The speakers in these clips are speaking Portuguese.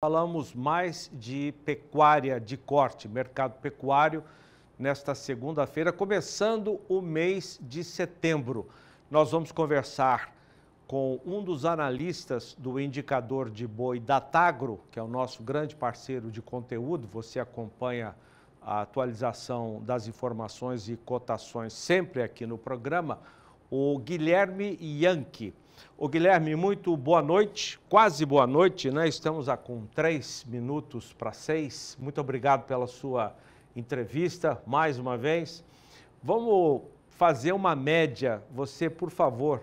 Falamos mais de pecuária de corte, mercado pecuário, nesta segunda-feira, começando o mês de setembro. Nós vamos conversar com um dos analistas do indicador de boi Datagro, que é o nosso grande parceiro de conteúdo. Você acompanha a atualização das informações e cotações sempre aqui no programa, o Guilherme Yankee. Ô Guilherme, muito boa noite, quase boa noite, né? Estamos com 3 minutos para 6. Muito obrigado pela sua entrevista, mais uma vez. Vamos fazer uma média. Você, por favor,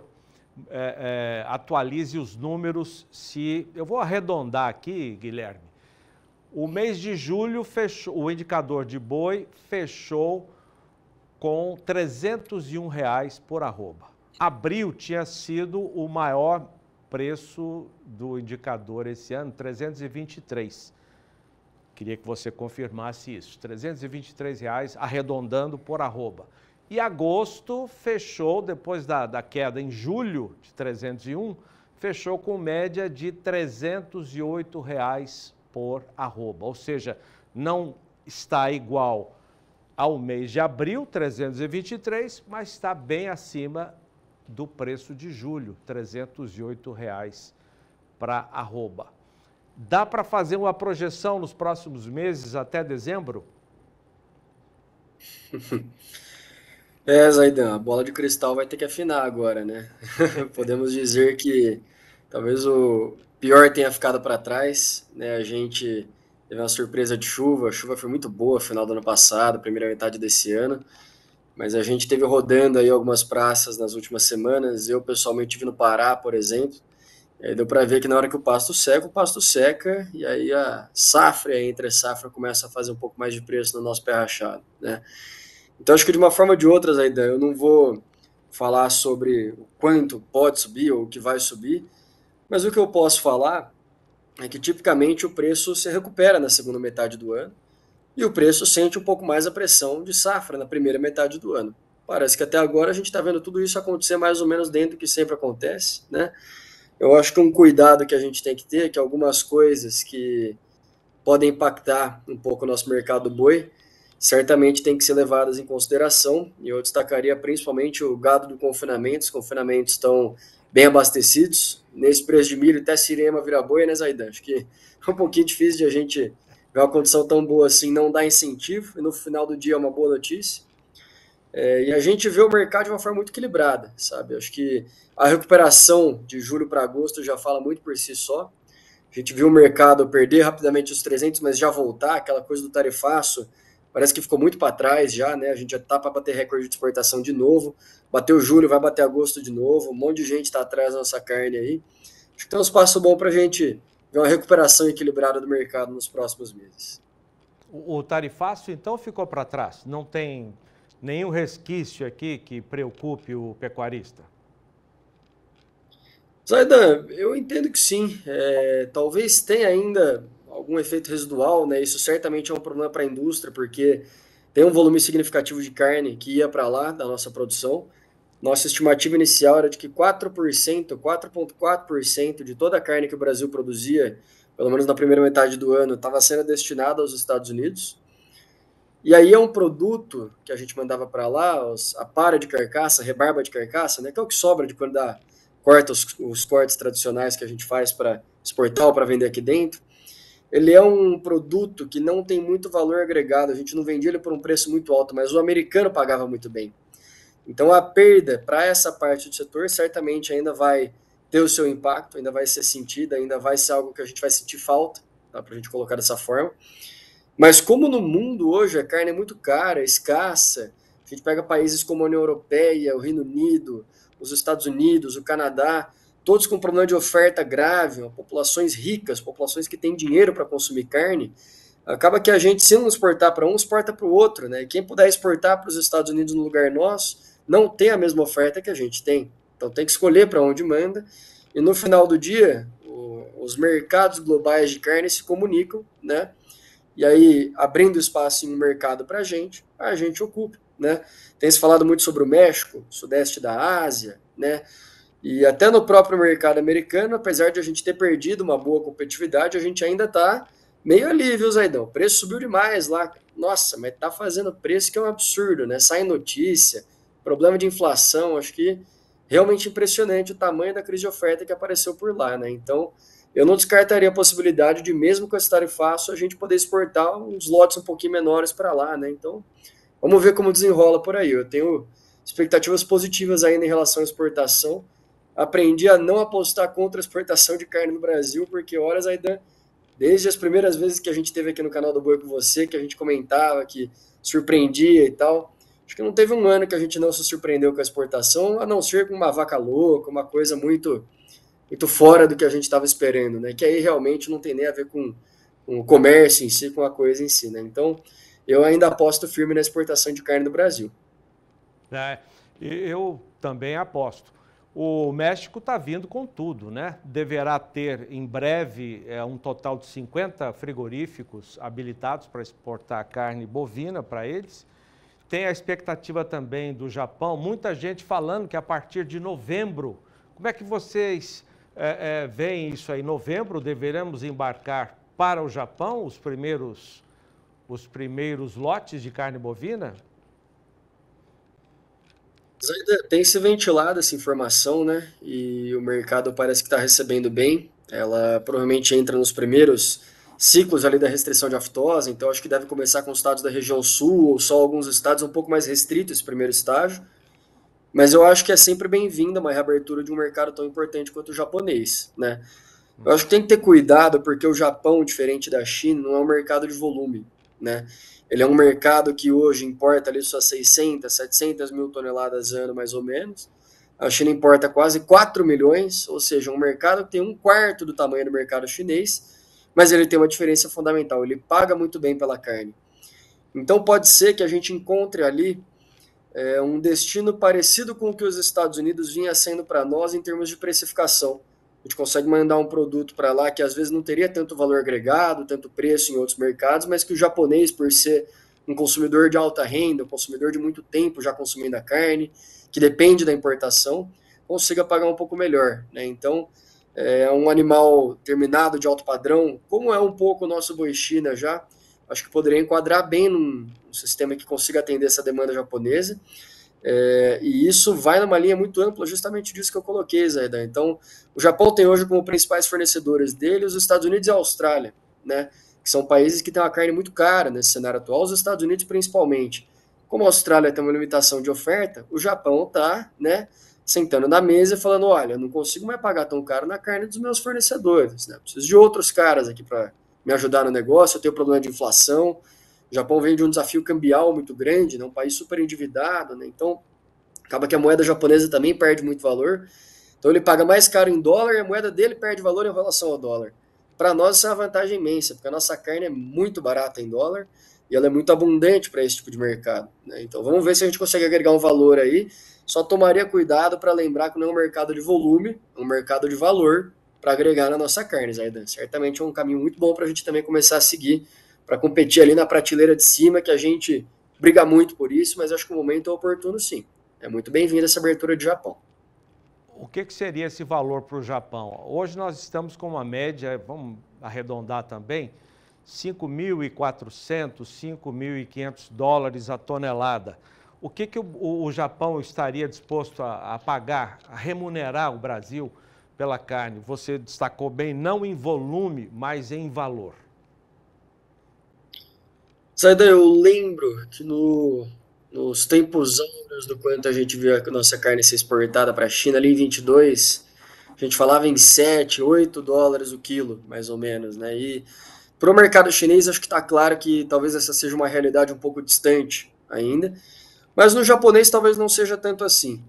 atualize os números. Eu vou arredondar aqui, Guilherme. O mês de julho, o indicador de boi fechou com R$ 301 por arroba. Abril tinha sido o maior preço do indicador esse ano, 323. Queria que você confirmasse isso, R$ 323 arredondando por arroba. E agosto fechou, depois da queda em julho de 301, fechou com média de R$ 308 por arroba. Ou seja, não está igual ao mês de abril, 323, mas está bem acima do preço de julho, R$ 308 para arroba. Dá para fazer uma projeção nos próximos meses até dezembro? Zaidan, a bola de cristal vai ter que afinar agora, né? Podemos dizer que talvez o pior tenha ficado para trás, né? A gente teve uma surpresa de chuva, a chuva foi muito boa no final do ano passado, primeira metade desse ano, mas a gente teve rodando aí algumas praças nas últimas semanas. Eu pessoalmente estive no Pará, por exemplo, e aí deu para ver que na hora que o pasto seca, e aí a safra, entre safra, começa a fazer um pouco mais de preço no nosso pé rachado, né? Então, acho que de uma forma ou de outra, ainda eu não vou falar sobre o quanto pode subir ou o que vai subir, mas o que eu posso falar é que tipicamente o preço se recupera na segunda metade do ano e o preço sente um pouco mais a pressão de safra na primeira metade do ano. Parece que até agora a gente está vendo tudo isso acontecer mais ou menos dentro do que sempre acontece, né? Eu acho que um cuidado que a gente tem que ter é que algumas coisas que podem impactar um pouco o nosso mercado do boi certamente tem que ser levadas em consideração, e eu destacaria principalmente o gado do confinamento. Os confinamentos estão bem abastecidos, nesse preço de milho até Cirema vira boi, né, Zaidan? Acho que é um pouquinho difícil de a gente ver uma condição tão boa assim, não dar incentivo, e no final do dia é uma boa notícia. E a gente vê o mercado de uma forma muito equilibrada, sabe? Acho que a recuperação de julho para agosto já fala muito por si só. A gente viu o mercado perder rapidamente os 300, mas já voltar, aquela coisa do tarifaço, parece que ficou muito para trás já, né? A gente já está para bater recorde de exportação de novo. Bateu julho, vai bater agosto de novo. Um monte de gente está atrás da nossa carne aí. Acho que tem um espaço bom para a gente ver uma recuperação equilibrada do mercado nos próximos meses. O tarifaço, então, ficou para trás? Não tem nenhum resquício aqui que preocupe o pecuarista? Zaidan, eu entendo que sim. Talvez tenha ainda algum efeito residual, né? Isso certamente é um problema para a indústria, porque tem um volume significativo de carne que ia para lá da nossa produção. Nossa estimativa inicial era de que 4%, 4,4% de toda a carne que o Brasil produzia, pelo menos na primeira metade do ano, estava sendo destinada aos Estados Unidos. E aí é um produto que a gente mandava para lá, a para de carcaça, a rebarba de carcaça, né? Que é o que sobra de quando corta os cortes tradicionais que a gente faz para exportar ou para vender aqui dentro. Ele é um produto que não tem muito valor agregado, a gente não vendia ele por um preço muito alto, mas o americano pagava muito bem. Então a perda para essa parte do setor certamente ainda vai ter o seu impacto, ainda vai ser sentida, ainda vai ser algo que a gente vai sentir falta, tá, para a gente colocar dessa forma. Mas como no mundo hoje a carne é muito cara, escassa, a gente pega países como a União Europeia, o Reino Unido, os Estados Unidos, o Canadá, todos com problema de oferta grave, populações ricas, populações que têm dinheiro para consumir carne, acaba que a gente, se não exportar para um, exporta para o outro, né? E quem puder exportar para os Estados Unidos no lugar nosso, não tem a mesma oferta que a gente tem. Então tem que escolher para onde manda. E no final do dia, os mercados globais de carne se comunicam, né? E aí, abrindo espaço em um mercado para a gente ocupa, né? Tem se falado muito sobre o México, sudeste da Ásia, né? E até no próprio mercado americano, apesar de a gente ter perdido uma boa competitividade, a gente ainda está meio ali, viu, Zaidão? O preço subiu demais lá. Nossa, mas tá fazendo preço que é um absurdo, né? Sai notícia, problema de inflação, acho que realmente impressionante o tamanho da crise de oferta que apareceu por lá, né? Então, eu não descartaria a possibilidade de, mesmo com esse tarifaço, a gente poder exportar uns lotes um pouquinho menores para lá, né? Então, vamos ver como desenrola por aí. Eu tenho expectativas positivas ainda em relação à exportação. Aprendi a não apostar contra a exportação de carne no Brasil, porque horas ainda, desde as primeiras vezes que a gente teve aqui no canal do Boi com você, que a gente comentava, que surpreendia e tal, acho que não teve um ano que a gente não se surpreendeu com a exportação, a não ser com uma vaca louca, uma coisa muito fora do que a gente estava esperando, né? Que aí realmente não tem nem a ver com o comércio em si, com a coisa em si, né? Então, eu ainda aposto firme na exportação de carne no Brasil. Eu também aposto. O México está vindo com tudo, né? Deverá ter em breve um total de 50 frigoríficos habilitados para exportar carne bovina para eles. Tem a expectativa também do Japão, muita gente falando que a partir de novembro, como é que vocês veem isso aí? Novembro deveremos embarcar para o Japão os primeiros lotes de carne bovina? Tem se ventilado essa informação, né? E o mercado parece que está recebendo bem. Ela provavelmente entra nos primeiros ciclos ali da restrição de aftosa, então acho que deve começar com os estados da região sul, ou só alguns estados um pouco mais restritos esse primeiro estágio. Mas eu acho que é sempre bem-vinda uma reabertura de um mercado tão importante quanto o japonês, né? Eu acho que tem que ter cuidado, porque o Japão, diferente da China, não é um mercado de volume, né? Ele é um mercado que hoje importa ali suas 600, 700 mil toneladas ano, mais ou menos. A China importa quase 4 milhões, ou seja, um mercado que tem um quarto do tamanho do mercado chinês, mas ele tem uma diferença fundamental, ele paga muito bem pela carne. Então pode ser que a gente encontre ali um destino parecido com o que os Estados Unidos vinha sendo para nós em termos de precificação. A gente consegue mandar um produto para lá que às vezes não teria tanto valor agregado, tanto preço em outros mercados, mas que o japonês, por ser um consumidor de alta renda, um consumidor de muito tempo já consumindo a carne, que depende da importação, consiga pagar um pouco melhor, né? Então, é um animal terminado de alto padrão, como é um pouco o nosso boi China já, acho que poderia enquadrar bem num sistema que consiga atender essa demanda japonesa. E isso vai numa linha muito ampla, justamente disso que eu coloquei, Zaidan. Então, o Japão tem hoje como principais fornecedores dele os Estados Unidos e a Austrália, né? Que são países que têm uma carne muito cara nesse cenário atual, os Estados Unidos principalmente. Como a Austrália tem uma limitação de oferta, o Japão está, né, sentando na mesa e falando, olha, eu não consigo mais pagar tão caro na carne dos meus fornecedores, né? Preciso de outros caras aqui para me ajudar no negócio, eu tenho problema de inflação. O Japão vem de um desafio cambial muito grande, né? Um país super endividado, né? Então, acaba que a moeda japonesa também perde muito valor. Então, ele paga mais caro em dólar e a moeda dele perde valor em relação ao dólar. Para nós, isso é uma vantagem imensa, porque a nossa carne é muito barata em dólar e ela é muito abundante para esse tipo de mercado, né? Então, vamos ver se a gente consegue agregar um valor aí. Só tomaria cuidado para lembrar que não é um mercado de volume, é um mercado de valor para agregar na nossa carne, Zaidan. Certamente é um caminho muito bom para a gente também começar a seguir, para competir ali na prateleira de cima, que a gente briga muito por isso, mas acho que o momento é oportuno sim. É muito bem-vinda essa abertura de Japão. O que seria esse valor para o Japão? Hoje nós estamos com uma média, vamos arredondar também, 5.400, 5.500 dólares a tonelada. O que o Japão estaria disposto a pagar, a remunerar o Brasil pela carne? Você destacou bem, não em volume, mas em valor. Zaidan, eu lembro que nos tempos áureos do quanto a gente viu a nossa carne ser exportada para a China, ali em 22, a gente falava em 7, 8 dólares o quilo, mais ou menos, né? E para o mercado chinês, acho que está claro que talvez essa seja uma realidade um pouco distante ainda, mas no japonês talvez não seja tanto assim.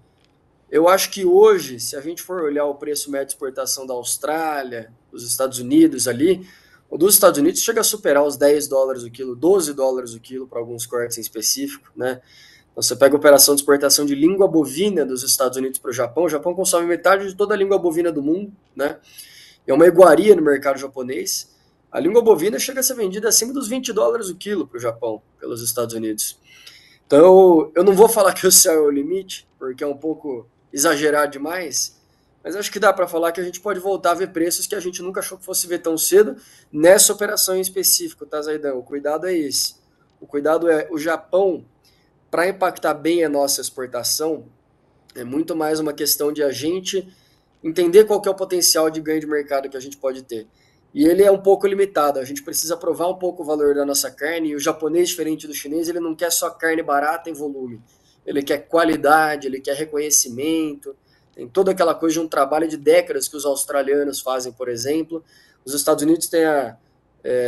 Eu acho que hoje, se a gente for olhar o preço médio de exportação da Austrália, dos Estados Unidos ali, o dos Estados Unidos chega a superar os 10 dólares o quilo, 12 dólares o quilo para alguns cortes em específico, né? Então, você pega a operação de exportação de língua bovina dos Estados Unidos para o Japão consome metade de toda a língua bovina do mundo, né? É uma iguaria no mercado japonês. A língua bovina chega a ser vendida acima dos 20 dólares o quilo para o Japão, pelos Estados Unidos. Então, eu não vou falar que o céu é o limite, porque é um pouco exagerar demais, mas acho que dá para falar que a gente pode voltar a ver preços que a gente nunca achou que fosse ver tão cedo nessa operação em específico, tá, Zaidão? O cuidado é esse. O cuidado é o Japão, para impactar bem a nossa exportação, é muito mais uma questão de a gente entender qual que é o potencial de ganho de mercado que a gente pode ter. E ele é um pouco limitado, a gente precisa provar um pouco o valor da nossa carne, e o japonês, diferente do chinês, ele não quer só carne barata em volume. Ele quer qualidade, ele quer reconhecimento, tem toda aquela coisa de um trabalho de décadas que os australianos fazem, por exemplo. Os Estados Unidos têm a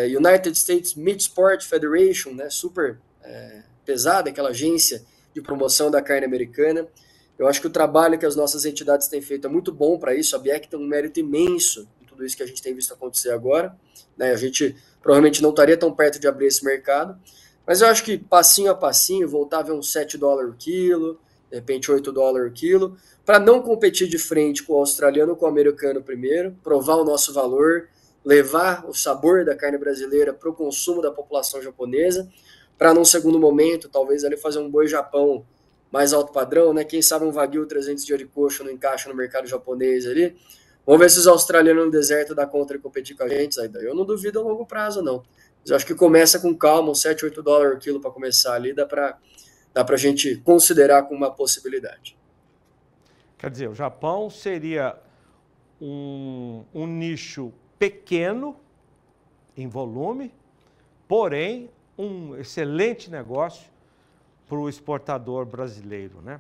United States Meat Sport Federation, né, super pesada, aquela agência de promoção da carne americana. Eu acho que o trabalho que as nossas entidades têm feito é muito bom para isso. A BIEC tem um mérito imenso em tudo isso que a gente tem visto acontecer agora, né? A gente provavelmente não estaria tão perto de abrir esse mercado, mas eu acho que passinho a passinho, voltar a ver uns $7 o quilo, de repente $8 o quilo, para não competir de frente com o australiano ou com o americano primeiro, provar o nosso valor, levar o sabor da carne brasileira para o consumo da população japonesa, para num segundo momento, talvez ali fazer um boi Japão mais alto padrão, né? Quem sabe um Wagyu 300 de Orikoshi não encaixa no mercado japonês ali. Vamos ver se os australianos no deserto dá conta de competir com a gente. Eu não duvido a longo prazo, não. Mas eu acho que começa com calma, uns $7, $8 o quilo para começar ali, dá para a gente considerar como uma possibilidade. Quer dizer, o Japão seria um nicho pequeno em volume, porém um excelente negócio para o exportador brasileiro, né?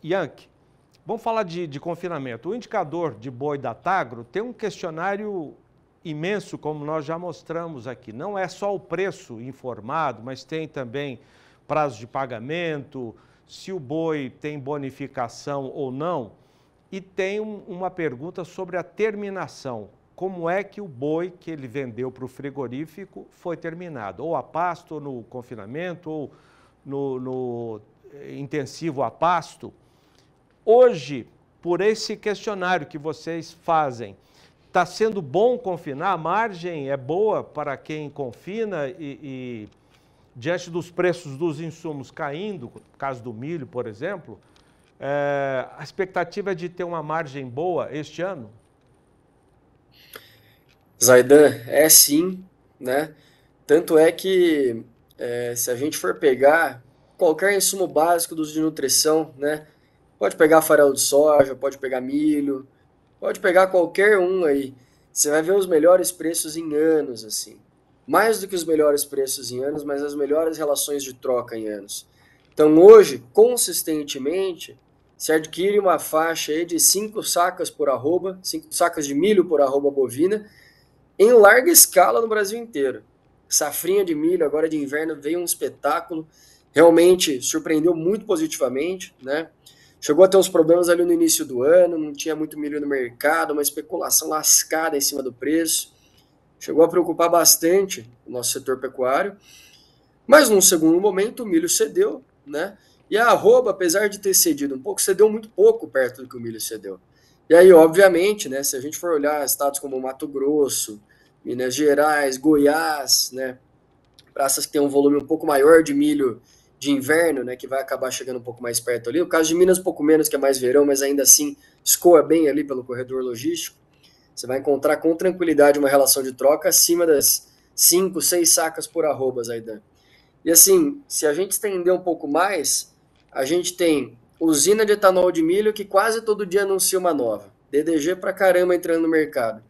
Yankee, vamos falar de confinamento. O indicador de boi da Tagro tem um questionário imenso, como nós já mostramos aqui. Não é só o preço informado, mas tem também prazo de pagamento, se o boi tem bonificação ou não. E tem uma pergunta sobre a terminação. Como é que o boi que ele vendeu para o frigorífico foi terminado? Ou a pasto, ou no confinamento, ou no intensivo a pasto? Hoje, por esse questionário que vocês fazem, está sendo bom confinar? A margem é boa para quem confina e diante dos preços dos insumos caindo, no caso do milho, por exemplo, a expectativa é de ter uma margem boa este ano? Zaidan, é sim, né? Tanto é que se a gente for pegar qualquer insumo básico dos de nutrição, né? Pode pegar farelo de soja, pode pegar milho, pode pegar qualquer um aí. Você vai ver os melhores preços em anos, assim. Mais do que os melhores preços em anos, mas as melhores relações de troca em anos. Então hoje, consistentemente, se adquire uma faixa aí de 5 sacas por arroba, 5 sacas de milho por arroba bovina, em larga escala no Brasil inteiro. Safrinha de milho agora de inverno veio um espetáculo, realmente surpreendeu muito positivamente, né? Chegou a ter uns problemas ali no início do ano, não tinha muito milho no mercado, uma especulação lascada em cima do preço. Chegou a preocupar bastante o nosso setor pecuário, mas num segundo momento o milho cedeu, né? E a arroba, apesar de ter cedido um pouco, cedeu muito pouco perto do que o milho cedeu. E aí, obviamente, né, se a gente for olhar estados como Mato Grosso, Minas Gerais, Goiás, né, praças que tem um volume um pouco maior de milho de inverno, né, que vai acabar chegando um pouco mais perto ali. O caso de Minas, um pouco menos, que é mais verão, mas ainda assim escoa bem ali pelo corredor logístico. Você vai encontrar com tranquilidade uma relação de troca acima das 5, 6 sacas por arroba, Zaidan. E assim, se a gente estender um pouco mais, a gente tem usina de etanol de milho que quase todo dia anuncia uma nova. DDG pra caramba entrando no mercado.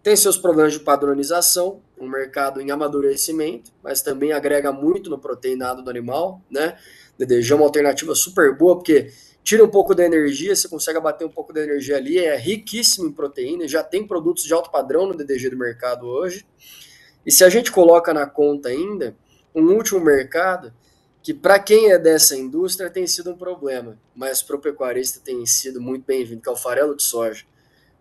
Tem seus problemas de padronização, um mercado em amadurecimento, mas também agrega muito no proteinado do animal, né? DDG é uma alternativa super boa, porque tira um pouco da energia, você consegue abater um pouco da energia ali, é riquíssimo em proteína, já tem produtos de alto padrão no DDG do mercado hoje. E se a gente coloca na conta ainda um último mercado, que para quem é dessa indústria tem sido um problema, mas para o pecuarista tem sido muito bem-vindo, que é o farelo de soja.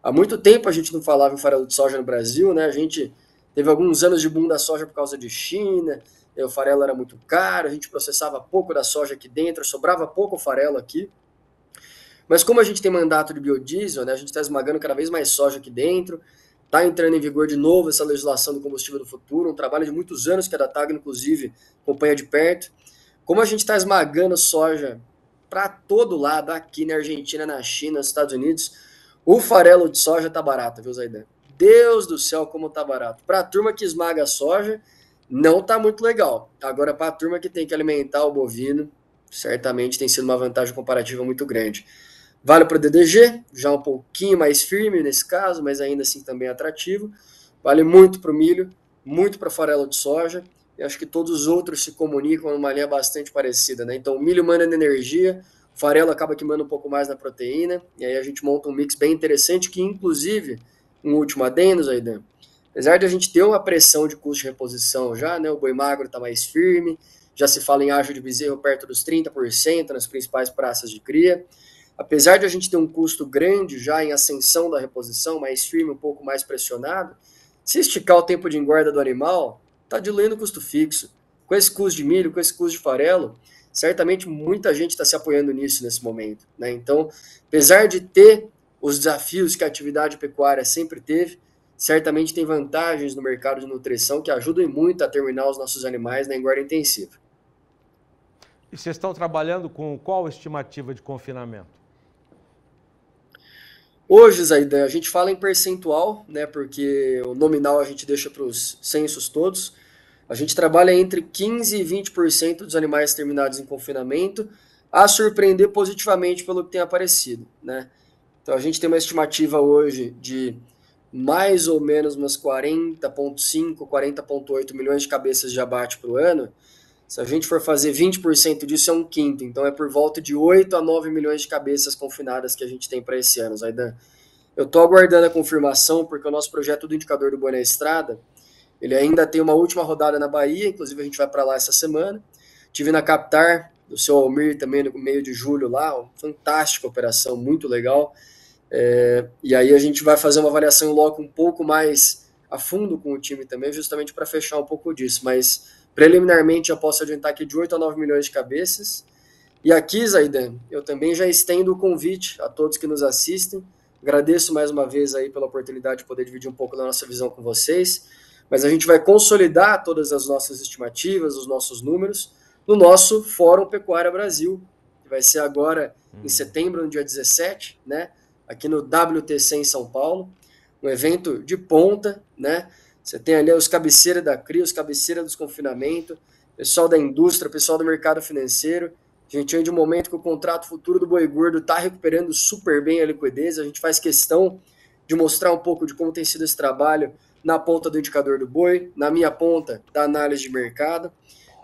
Há muito tempo a gente não falava em farelo de soja no Brasil, né? A gente teve alguns anos de boom da soja por causa de China, o farelo era muito caro, a gente processava pouco da soja aqui dentro, sobrava pouco farelo aqui. Mas como a gente tem mandato de biodiesel, né, a gente está esmagando cada vez mais soja aqui dentro, está entrando em vigor de novo essa legislação do combustível do futuro, um trabalho de muitos anos que a Datagro, inclusive, acompanha de perto. Como a gente está esmagando soja para todo lado, aqui na Argentina, na China, nos Estados Unidos, o farelo de soja tá barato, viu, Zaidan? Deus do céu, como tá barato. Para a turma que esmaga a soja, não tá muito legal. Agora, para a turma que tem que alimentar o bovino, certamente tem sido uma vantagem comparativa muito grande. Vale para o DDG, já um pouquinho mais firme nesse caso, mas ainda assim também atrativo. Vale muito para o milho, muito para farelo de soja. E acho que todos os outros se comunicam numa linha bastante parecida, né? Então o milho manda na energia, o farelo acaba queimando um pouco mais na proteína, e aí a gente monta um mix bem interessante, que inclusive, um último adendo, Zaidan, apesar de a gente ter uma pressão de custo de reposição já, né? O boi magro está mais firme, já se fala em ajo de bezerro perto dos 30% nas principais praças de cria. Apesar de a gente ter um custo grande já em ascensão da reposição, mais firme, um pouco mais pressionado, se esticar o tempo de engorda do animal, está diluindo o custo fixo. Com esse custo de milho, com esse custo de farelo, certamente muita gente está se apoiando nisso nesse momento, né? Então, apesar de ter os desafios que a atividade pecuária sempre teve, certamente tem vantagens no mercado de nutrição que ajudam muito a terminar os nossos animais na engorda intensiva. E vocês estão trabalhando com qual estimativa de confinamento? Hoje, Zaidan, a gente fala em percentual, né, porque o nominal a gente deixa para os censos todos. A gente trabalha entre 15% e 20% dos animais terminados em confinamento, a surpreender positivamente pelo que tem aparecido, né? Então a gente tem uma estimativa hoje de mais ou menos umas 40,5, 40,8 milhões de cabeças de abate para o ano. Se a gente for fazer 20% disso, é um quinto. Então é por volta de 8 a 9 milhões de cabeças confinadas que a gente tem para esse ano, Zaidan. Eu estou aguardando a confirmação, porque o nosso projeto do indicador do boi na estrada, ele ainda tem uma última rodada na Bahia, inclusive a gente vai para lá essa semana. Tive na Captar, do seu Almir também no meio de julho lá, uma fantástica operação, muito legal. E aí a gente vai fazer uma avaliação em loco um pouco mais a fundo com o time também, justamente para fechar um pouco disso, mas preliminarmente eu posso adiantar aqui de 8 a 9 milhões de cabeças. E aqui, Zaidan, eu também já estendo o convite a todos que nos assistem. Agradeço mais uma vez aí pela oportunidade de poder dividir um pouco da nossa visão com vocês, mas a gente vai consolidar todas as nossas estimativas, os nossos números, no nosso Fórum Pecuária Brasil, que vai ser agora em setembro, no dia 17, né, aqui no WTC em São Paulo, um evento de ponta, né? Você tem ali os cabeceiras da CRI, os cabeceiras dos confinamentos, pessoal da indústria, pessoal do mercado financeiro. A gente vem de um momento que o contrato futuro do boi gordo está recuperando super bem a liquidez. A gente faz questão de mostrar um pouco de como tem sido esse trabalho na ponta do indicador do boi, na minha ponta da análise de mercado.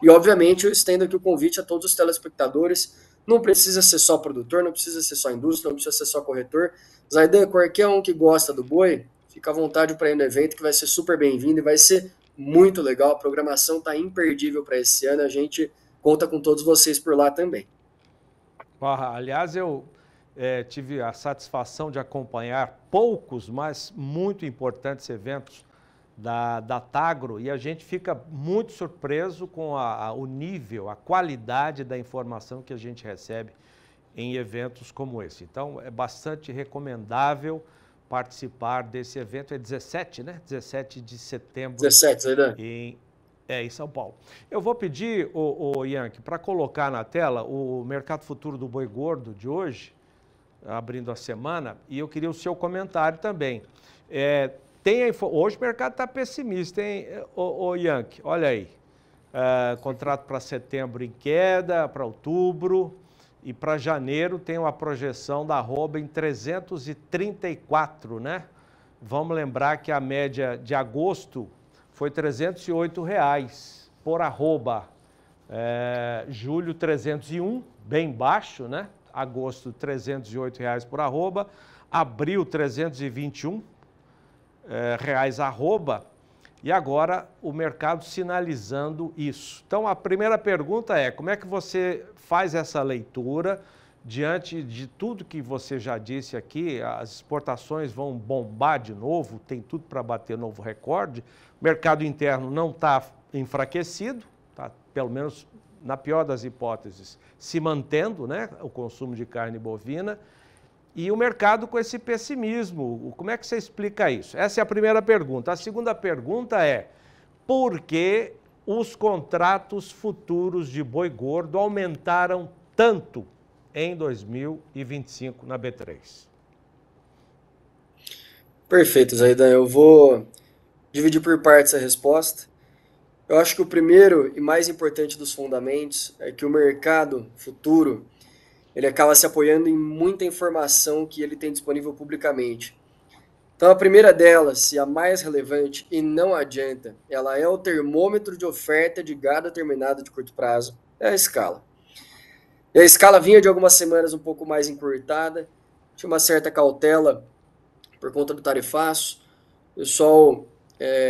E, obviamente, eu estendo aqui o convite a todos os telespectadores. Não precisa ser só produtor, não precisa ser só indústria, não precisa ser só corretor. Zaidan, qualquer um que gosta do boi, fica à vontade para ir no evento, que vai ser super bem-vindo e vai ser muito legal. A programação está imperdível para esse ano. A gente conta com todos vocês por lá também. Aliás, eu tive a satisfação de acompanhar poucos, mas muito importantes eventos da Tagro, e a gente fica muito surpreso com o nível, a qualidade da informação que a gente recebe em eventos como esse. Então, é bastante recomendável participar desse evento. É 17, né? 17 de setembro. 17, né? Em São Paulo. Eu vou pedir, o Yankee, para colocar na tela o Mercado Futuro do Boi Gordo de hoje, abrindo a semana, e eu queria o seu comentário também. Hoje o mercado está pessimista, hein, Yankee? Olha aí. Contrato para setembro em queda, para outubro, e para janeiro tem uma projeção da arroba em 334, né? Vamos lembrar que a média de agosto foi R$ 308 por arroba. Julho 301, bem baixo, né? Agosto R$ 308 por arroba. Abril 321 reais arroba. E agora o mercado sinalizando isso. Então a primeira pergunta é: como é que você faz essa leitura diante de tudo que você já disse aqui? As exportações vão bombar de novo, tem tudo para bater novo recorde. O mercado interno não está enfraquecido, tá, pelo menos na pior das hipóteses, se mantendo, né, o consumo de carne bovina. E o mercado com esse pessimismo, como é que você explica isso? Essa é a primeira pergunta. A segunda pergunta é: por que os contratos futuros de boi gordo aumentaram tanto em 2025 na B3? Perfeito, Zaidan. Eu vou dividir por partes a resposta. Eu acho que o primeiro e mais importante dos fundamentos é que o mercado futuro ele acaba se apoiando em muita informação que ele tem disponível publicamente. Então, a primeira delas, e a mais relevante, e não adianta, ela é o termômetro de oferta de gado terminado de curto prazo, é a escala. E a escala vinha de algumas semanas um pouco mais encurtada, tinha uma certa cautela por conta do tarifaço, o pessoal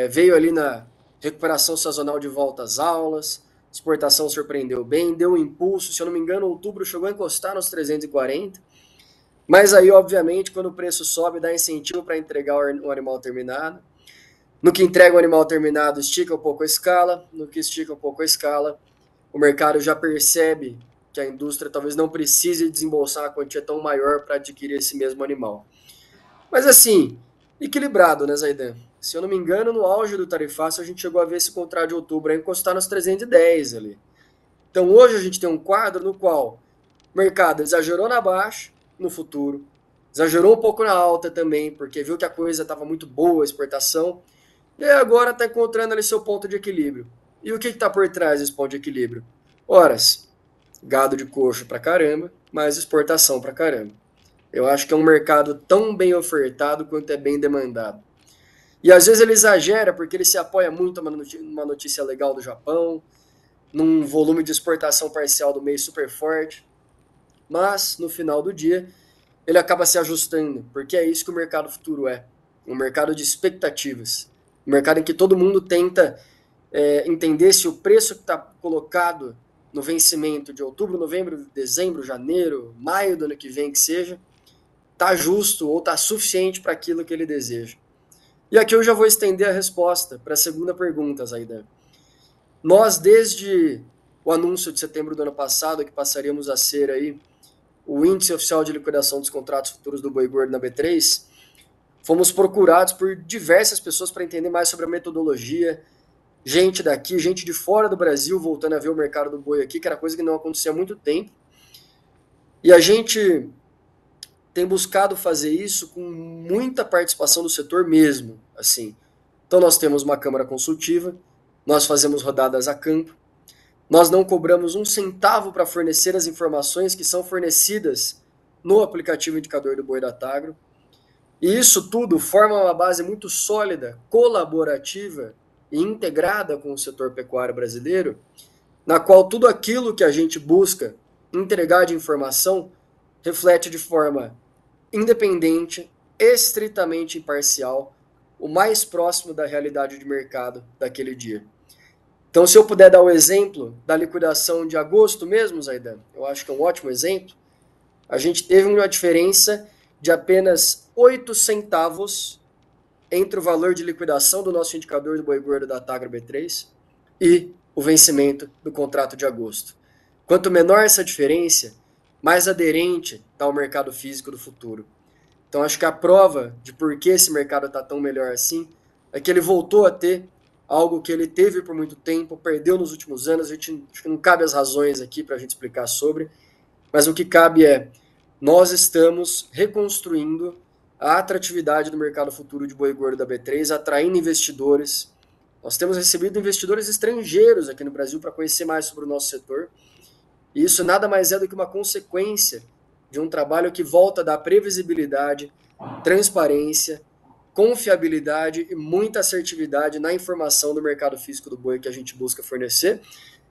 veio ali na recuperação sazonal de volta às aulas, exportação surpreendeu bem, deu um impulso, se eu não me engano, outubro chegou a encostar nos 340, mas aí, obviamente, quando o preço sobe, dá incentivo para entregar o animal terminado. No que entrega o animal terminado, estica um pouco a escala, no que estica um pouco a escala, o mercado já percebe que a indústria talvez não precise desembolsar uma quantia tão maior para adquirir esse mesmo animal. Mas assim, equilibrado, né, Zaidan? Se eu não me engano, no auge do tarifaço, a gente chegou a ver esse contrato de outubro aí encostar nos 310 ali. Então hoje a gente tem um quadro no qual o mercado exagerou na baixa, no futuro, exagerou um pouco na alta também, porque viu que a coisa estava muito boa, a exportação, e agora está encontrando ali seu ponto de equilíbrio. E o que está por trás desse ponto de equilíbrio? Horas, gado de coxo pra caramba, mas exportação pra caramba. Eu acho que é um mercado tão bem ofertado quanto é bem demandado. E às vezes ele exagera porque ele se apoia muito numa notícia legal do Japão, num volume de exportação parcial do mês super forte, mas no final do dia ele acaba se ajustando, porque é isso que o mercado futuro é, um mercado de expectativas, um mercado em que todo mundo tenta entender se o preço que está colocado no vencimento de outubro, novembro, dezembro, janeiro, maio do ano que vem que seja, está justo ou está suficiente para aquilo que ele deseja. E aqui eu já vou estender a resposta para a segunda pergunta, Zaidan. Nós, desde o anúncio de setembro do ano passado, que passaríamos a ser aí o índice oficial de liquidação dos contratos futuros do boi gordo na B3, fomos procurados por diversas pessoas para entender mais sobre a metodologia, gente daqui, gente de fora do Brasil voltando a ver o mercado do boi aqui, que era coisa que não acontecia há muito tempo. E a gente tem buscado fazer isso com muita participação do setor mesmo, assim. Então nós temos uma câmara consultiva, nós fazemos rodadas a campo, nós não cobramos um centavo para fornecer as informações que são fornecidas no aplicativo indicador do boi da Tagro. E isso tudo forma uma base muito sólida, colaborativa e integrada com o setor pecuário brasileiro, na qual tudo aquilo que a gente busca entregar de informação reflete de forma independente, estritamente imparcial, o mais próximo da realidade de mercado daquele dia. Então, se eu puder dar o exemplo da liquidação de agosto mesmo, Zaidan, eu acho que é um ótimo exemplo, a gente teve uma diferença de apenas 8 centavos entre o valor de liquidação do nosso indicador do boi gordo da Tagro B3 e o vencimento do contrato de agosto. Quanto menor essa diferença, mais aderente está o mercado físico do futuro. Então, acho que a prova de por que esse mercado está tão melhor assim é que ele voltou a ter algo que ele teve por muito tempo, perdeu nos últimos anos. A gente não cabe as razões aqui para a gente explicar sobre, mas o que cabe é, nós estamos reconstruindo a atratividade do mercado futuro de boi gordo da B3, atraindo investidores. Nós temos recebido investidores estrangeiros aqui no Brasil para conhecer mais sobre o nosso setor. E isso nada mais é do que uma consequência de um trabalho que volta a dar previsibilidade, transparência, confiabilidade e muita assertividade na informação do mercado físico do boi que a gente busca fornecer,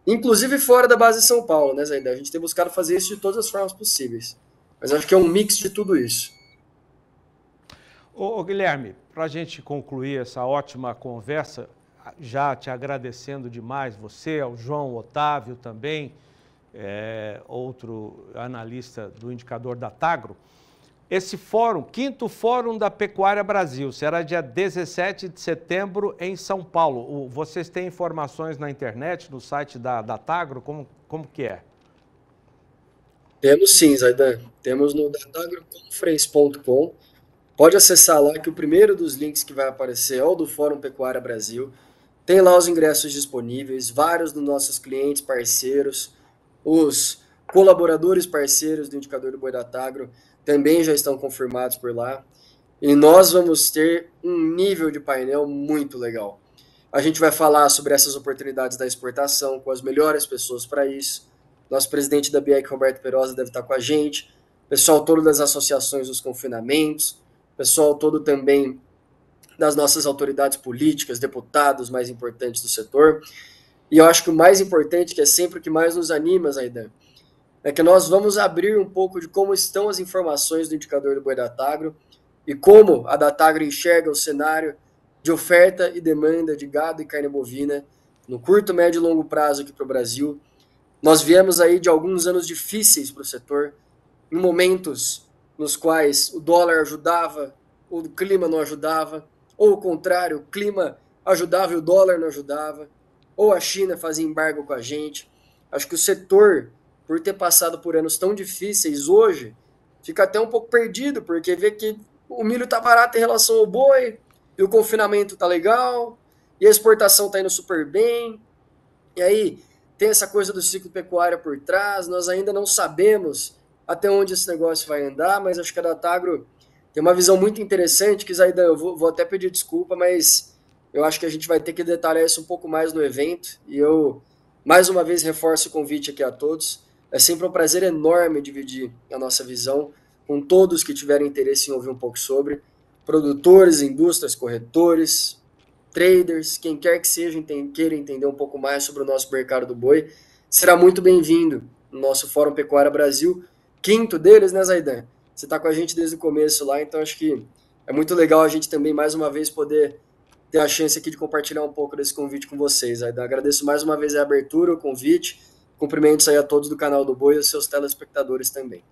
inclusive fora da base de São Paulo, né, Zaidan? A gente tem buscado fazer isso de todas as formas possíveis. Mas acho que é um mix de tudo isso. Ô Guilherme, para a gente concluir essa ótima conversa, já te agradecendo demais, você, ao João Otávio também, outro analista do indicador da Tagro, esse fórum, 5º Fórum da Pecuária Brasil, será dia 17 de setembro em São Paulo. Vocês têm informações na internet, no site da Tagro? Como que é? Temos sim, Zaidan. Temos no datagroconference.com. Pode acessar lá que o primeiro dos links que vai aparecer é o do Fórum Pecuária Brasil. Tem lá os ingressos disponíveis, vários dos nossos clientes, parceiros, os colaboradores parceiros do indicador do Boi da Tagro também já estão confirmados por lá. E nós vamos ter um nível de painel muito legal. A gente vai falar sobre essas oportunidades da exportação com as melhores pessoas para isso. Nosso presidente da BIEC, Roberto Perosa, deve estar com a gente. Pessoal todo das associações dos confinamentos. Pessoal todo também das nossas autoridades políticas, deputados mais importantes do setor. E eu acho que o mais importante, que é sempre o que mais nos anima, Zaidan, é que nós vamos abrir um pouco de como estão as informações do indicador do Boi da Tagro e como a Datagro enxerga o cenário de oferta e demanda de gado e carne bovina no curto, médio e longo prazo aqui para o Brasil. Nós viemos aí de alguns anos difíceis para o setor, em momentos nos quais o dólar ajudava, ou o clima não ajudava, ou o contrário, o clima ajudava e o dólar não ajudava, ou a China fazia embargo com a gente. Acho que o setor, por ter passado por anos tão difíceis, hoje fica até um pouco perdido, porque vê que o milho tá barato em relação ao boi, e o confinamento tá legal, e a exportação tá indo super bem, e aí tem essa coisa do ciclo pecuário por trás, nós ainda não sabemos até onde esse negócio vai andar, mas acho que a Datagro tem uma visão muito interessante, que Zaidan, eu vou até pedir desculpa, mas eu acho que a gente vai ter que detalhar isso um pouco mais no evento, e eu, mais uma vez, reforço o convite aqui a todos. É sempre um prazer enorme dividir a nossa visão com todos que tiverem interesse em ouvir um pouco sobre produtores, indústrias, corretores, traders, quem quer que seja queira entender um pouco mais sobre o nosso mercado do boi, será muito bem-vindo no nosso Fórum Pecuária Brasil, 5º deles, né, Zaidan? Você está com a gente desde o começo lá, então acho que é muito legal a gente também, mais uma vez, poder ter a chance aqui de compartilhar um pouco desse convite com vocês, Zaidan. Agradeço mais uma vez a abertura, o convite, cumprimentos aí a todos do canal do Boi e aos seus telespectadores também.